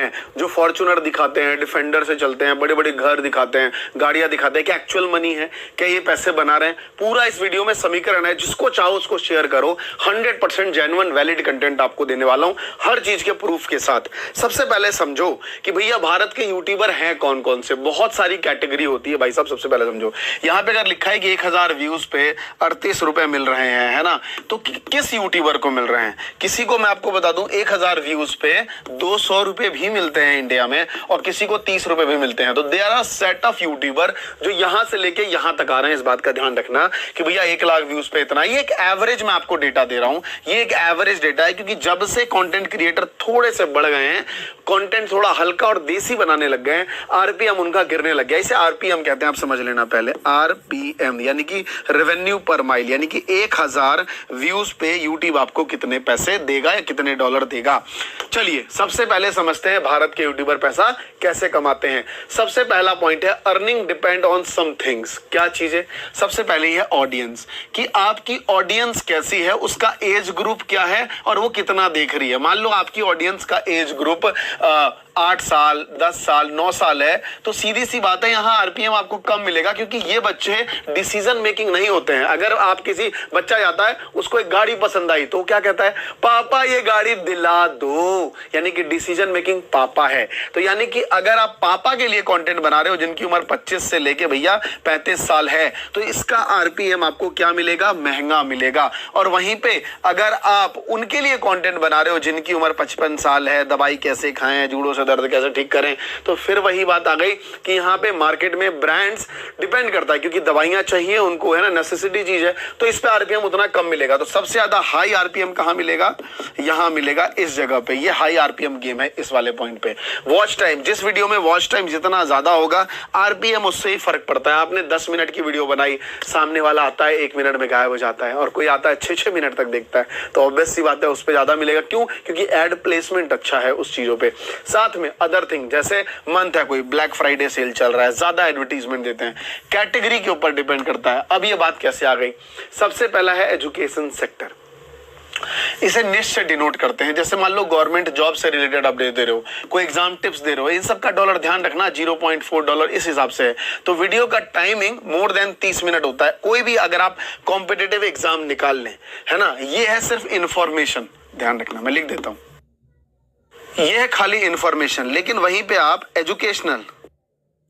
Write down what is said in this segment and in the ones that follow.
हैं जो फॉर्च्यूनर दिखाते हैं, डिफेंडर से चलते हैं, बड़े बड़े घर दिखाते हैं, गाड़ियां दिखाते हैं, क्या एक्चुअल मनी है, क्या ये पैसे बना रहे हैं? पूरा इस वीडियो में समीकरण है, जिसको चाहो उसको शेयर करो। 100% जेन्युइन वैलिड कंटेंट आपको देने वाला हूं, हर चीज के प्रूफ के साथ। सबसे पहले समझो कि भैया भारत के यूट्यूबर हैं कौन कौन से। बहुत सारी कैटेगरी होती है भाई साहब। सबसे पहले समझो, यहां पे अगर लिखा है कि 1000 व्यूज पे 38 रुपए मिल रहे हैं, है ना, तो किस यूट्यूबर को मिल रहे हैं? किसी को मैं आपको बता दूं 1000 व्यूज पे 200 रुपए भी मिलते हैं इंडिया में, और किसी को 30 रुपए भी मिलते हैं। तो there are set of YouTuber जो यहां से लेके यहां तक आ रहे हैं। इस बात का ध्यान रखना कि भैया 1 लाख व्यूज पे इतना। ये एक एवरेज मैं आपको डेटा दे रहा हूं, ये एक एवरेज डेटा है, क्योंकि जब से कंटेंट क्रिएटर थोड़े से बढ़ गए हैं, कंटेंट थोड़ा हल्का और देसी बनाने लग गए हैं, आरपीएम उनका गिरने लग गया। इसे आरपीएम कहते हैं, आप समझ लेना पहले। आरपीएम यानी कि रेवेन्यू पर माइल, यानी कि 1000 व्यूज पे यूट्यूब आपको कितने पैसे देगा या कितने डॉलर देगा। चलिए सबसे पहले समझते हैं भारत के यूट्यूबर पैसा कैसे कमाते हैं। सबसे पहला पॉइंट है earning depend on some things. क्या चीज है? सबसे पहले है ऑडियंस, कि आपकी ऑडियंस कैसी है, उसका एज ग्रुप क्या है और वो कितना देख रही है। मान लो आपकी ऑडियंस का एज ग्रुप 8 साल, 10 साल, 9 साल है, तो सीधी सी बात है यहां आरपीएम आपको कम मिलेगा, क्योंकि ये बच्चे डिसीजन मेकिंग नहीं होते हैं। अगर आप किसी बच्चा जाता है, उसको एक गाड़ी पसंद आई, तो क्या कहता है? पापा ये गाड़ी दिला दो, यानी कि डिसीजन मेकिंग पापा है। तो यानी कि अगर आप पापा के लिए कंटेंट बना रहे हो जिनकी उम्र 25 से लेके भैया 35 साल है, तो इसका आरपीएम आपको क्या मिलेगा? महंगा मिलेगा। और वहीं पे अगर आप उनके लिए कंटेंट बना रहे हो जिनकी उम्र 55 साल है, दवाई कैसे खाएं, जूड़ों से दर्द कैसे ठीक करें, तो फिर वही बात आ गई कि यहाँ पे मार्केट में ब्रांड्स डिपेंड करता है, क्योंकि दवाइयां चाहिए उनको, है ना, नेसेसिटी चीज है, तो इस पे आरपीएम उतना कम मिलेगा। तो सबसे ज्यादा हाई आरपीएम कहां मिलेगा? यहां मिलेगा, इस जगह पे। ये हाई आरपीएम गेम है इस वाले पॉइंट पे। वॉच टाइम, जिस वीडियो में वॉच टाइम जितना ज्यादा होगा, आरपीएम उससे ही फर्क पड़ता है। आपने 10 मिनट की वीडियो बनाई, सामने वाला आता है 1 मिनट में गायब हो जाता है, और कोई आता है 6-6 मिनट तक देखता है, तो ऑब्वियस सी बात है उस पर ज्यादा मिलेगा। क्यों? क्योंकि एड प्लेसमेंट अच्छा है उस चीजों पे। साथ में अदर थिंग, जैसे मंथ है, कोई ब्लैक फ्राइडे सेल चल रहा है, ज्यादा एडवर्टीजमेंट देते हैं, कैटेगरी के ऊपर डिपेंड करता है। अब ये बात कैसे आ गई? सबसे पहला है एजुकेशन सेक्टर। इसे निश से डिनोट करते हैं। जैसे मान लो गवर्नमेंट जॉब से रिलेटेड अपडेट दे रहे हो, कोई एग्जाम टिप्स दे रहे हो, इन सब का डॉलर ध्यान रखना 0.4 डॉलर इस हिसाब से है। तो वीडियो का टाइमिंग मोर देन 30 मिनट होता है। कोई भी अगर आप कॉम्पिटिटिव एग्जाम निकाल लें, है ना, ये है सिर्फ इंफॉर्मेशन, ध्यान रखना, मैं लिख देता हूं, ये है खाली इंफॉर्मेशन। लेकिन वहीं पे आप एजुकेशनल,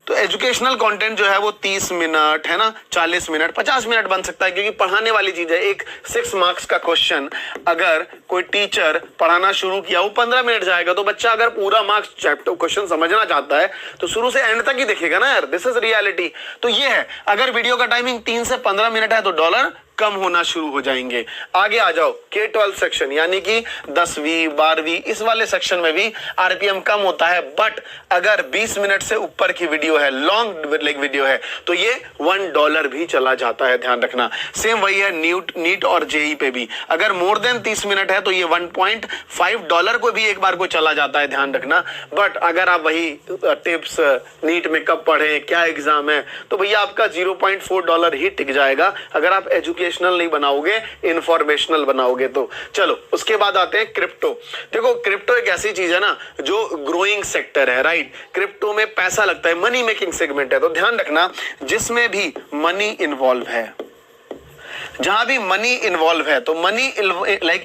तो एजुकेशनल कंटेंट जो है वो 30 मिनट, है ना, 40 मिनट, 50 मिनट बन सकता है, क्योंकि पढ़ाने वाली चीज है। एक 6 मार्क्स का क्वेश्चन अगर कोई टीचर पढ़ाना शुरू किया, वो 15 मिनट जाएगा, तो बच्चा अगर पूरा मार्क्स चैप्टर क्वेश्चन समझना चाहता है तो शुरू से एंड तक ही देखेगा ना यार। This is reality. तो ये है, अगर वीडियो का टाइमिंग 3 से 15 मिनट है तो डॉलर कम होना शुरू हो जाएंगे। आगे आ जाओ, K-12 सेक्शन, यानी कि 10वीं 12वीं, इस वाले सेक्शन में भी आरपीएम कम होता है। बट अगर 20 मिनट से ऊपर की वीडियो है, लॉन्ग वीडियो है, तो ये $1 भी चला जाता है, ध्यान रखना। सेम वही है नीट और जेई पे भी। अगर मोर देन 30 मिनट है तो ये $1.5 को भी एक बार को चला जाता है, ध्यान रखना। बट अगर आप वही टिप्स, नीट में कब पढ़े, क्या एग्जाम है, तो भैया आपका $0.4 ही टिक जाएगा, अगर आप एजुकेशनल नहीं बनाओगे, इंफॉर्मेशनल बनाओगे तो। चलो उसके बाद आते हैं क्रिप्टो। देखो क्रिप्टो एक ऐसी चीज है ना जो ग्रोइंग सेक्टर है, राइट। क्रिप्टो में पैसा लगता है, मनी मेकिंग सेगमेंट है। तो ध्यान रखना, जिसमें भी मनी इन्वॉल्व है, जहां भी मनी इन्वॉल्व है, तो मनी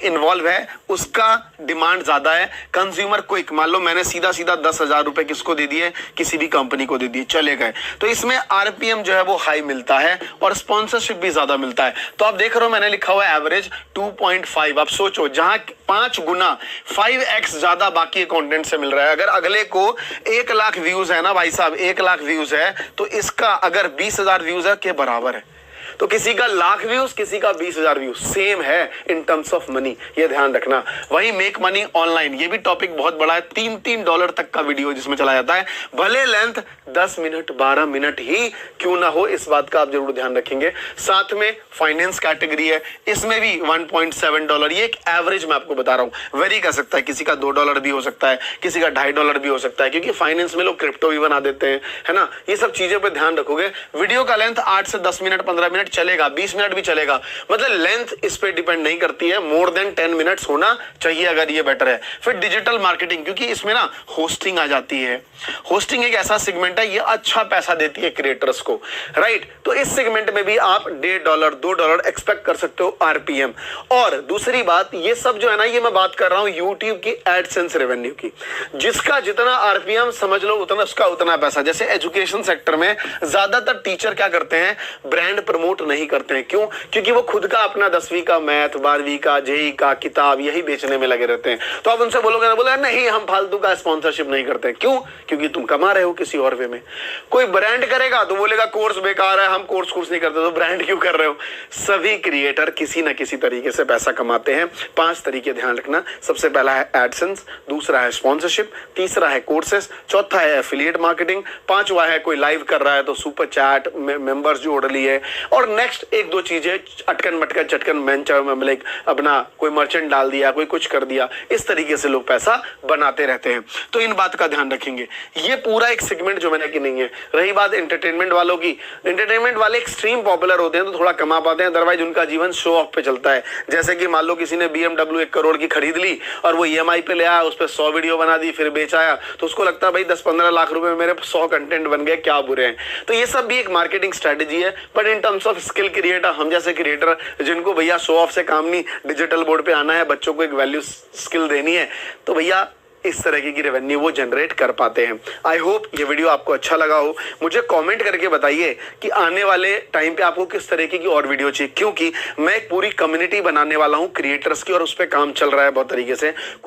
इन्वॉल्व है, उसका डिमांड ज्यादा है। कंज्यूमर क्विक, मान लो मैंने सीधा 10,000 रुपए किसको दे दिए? किसी भी कंपनी को दे दिए, चले गए, तो इसमें आरपीएम जो है वो हाई मिलता है और स्पॉन्सरशिप भी ज्यादा मिलता है। तो आप देख रहे हो मैंने लिखा हुआ है एवरेज 2.5। आप सोचो, जहां 5 गुना 5x ज्यादा बाकी कंटेंट से मिल रहा है। अगर अगले को 1 लाख व्यूज है ना भाई साहब, 1 लाख व्यूज है, तो इसका अगर 20,000 व्यूज है के बराबर है। तो किसी का 1,00,000 व्यूज, किसी का 20,000 व्यूज, सेम है इन टर्म्स ऑफ मनी, ये ध्यान रखना। वही मेक मनी ऑनलाइन, ये भी टॉपिक बहुत बड़ा है, $3 तक का वीडियो जिसमें चला जाता है, भले लेंथ 10 मिनट 12 मिनट ही क्यों ना हो, इस बात का आप जरूर ध्यान रखेंगे। साथ में फाइनेंस कैटेगरी है, इसमें भी $1.7, ये एक एवरेज मैं आपको बता रहा हूं, वेरी कर सकता है, किसी का $2 भी हो सकता है, किसी का $2.5 भी हो सकता है, क्योंकि फाइनेंस में लोग क्रिप्टो भी बना देते हैं, है ना। ये सब चीजें पे ध्यान रखोगे। वीडियो का लेंथ 8 से 10 मिनट 15 मिनट मिनट चलेगा, 20 मिनट भी चलेगा, मतलब लेंथ इस पे डिपेंड नहीं करती है, मोर देन 10 मिनट्स होना चाहिए अगर ये बेटर है। फिर डिजिटल मार्केटिंग, क्योंकि इसमें ना होस्टिंग आ जाती है। होस्टिंग एक ऐसा सेगमेंट है, ये अच्छा पैसा देती है क्रिएटर्स को, राइट। तो इस सेगमेंट में भी आप $1.5 $2 एक्सपेक्ट कर सकते हो आरपीएम। और दूसरी बात, ये सब जो है ना, ये मैं बात कर रहा हूं यूट्यूब की एडसेंस रेवेन्यू की, जिसका जितना आरपीएम समझ लो उतना उसका उतना पैसा। जैसे एजुकेशन सेक्टर में ज्यादातर टीचर क्या करते हैं, ब्रांड प्रमोट नहीं करते हैं। क्यों? क्योंकि वो खुद का अपना 10वीं का मैथ, 12वीं का, जेई का किताब यही बेचने में लगे रहते हैं। तो आप उनसे बोलोगे ना, बोले नहीं हम फालतू का स्पॉन्सरशिप नहीं करते। क्यों? क्योंकि तुम कमा रहे हो किसी और वे में। कोई ब्रांड करेगा तो बोलेगा कोर्स बेकार है, हम कोर्स नहीं करते, तो ब्रांड क्यों कर रहे हो। सभी क्रिएटर किसी ना किसी तरीके से पैसा कमाते हैं। 5 तरीके ध्यान रखना। सबसे पहला है एडसेंस, दूसरा है स्पॉन्सरशिप, तीसरा है कोर्सेस, चौथा है एफिलिएट मार्केटिंग, पांचवा है कोई लाइव कर रहा है तो सुपर चैट, मेंबर्स जोड़ लिए, और नेक्स्ट 1-2 चीजें अटकन मटकन चटकन लाइक अपना कोई मर्चेंट डाल दिया, कोई कुछ कर दिया। इस तरीके से लोग पैसा बनाते रहते हैं। तो इन बात का ध्यान रखेंगे। ये पूरा एक सेगमेंट जो मैंने कि नहीं है। रही बात एंटरटेनमेंट वालों की, एंटरटेनमेंट वाले एक्सट्रीम पॉपुलर होते हैं तो थोड़ा कमा पाते हैं, अदरवाइज उनका जीवन शो ऑफ पे चलता है। जैसे कि मान लो किसी ने BMW 1 करोड़ की खरीद ली और वो EMI पे ले आया, उस पर 100 वीडियो बना दी, फिर बेच आया, तो उसको लगता है भाई 10-15 लाख रुपए में मेरे 100 कंटेंट बन गए, क्या बुरे हैं। तो ये सब भी एक मार्केटिंग स्ट्रेटेजी है। But in terms of skill creator, हम जैसे क्रिएटर जिनको भैया शो ऑफ से काम नहीं, डिजिटल बोर्ड पे आना है, बच्चों को एक वैल्यू स्किल देनी है, तो भैया इस तरह की रेवेन्यू वो जनरेट कर पाते हैं। आई होप ये वीडियो आपको अच्छा लगा हो। मुझे कमेंट करके बताइए कि आने वाले टाइम पे आपको किस तरीके की और वीडियो चाहिए, क्योंकि मैं एक पूरी कम्युनिटी बनाने वाला हूं क्रिएटर्स की और उस पर काम चल रहा है बहुत तरीके से।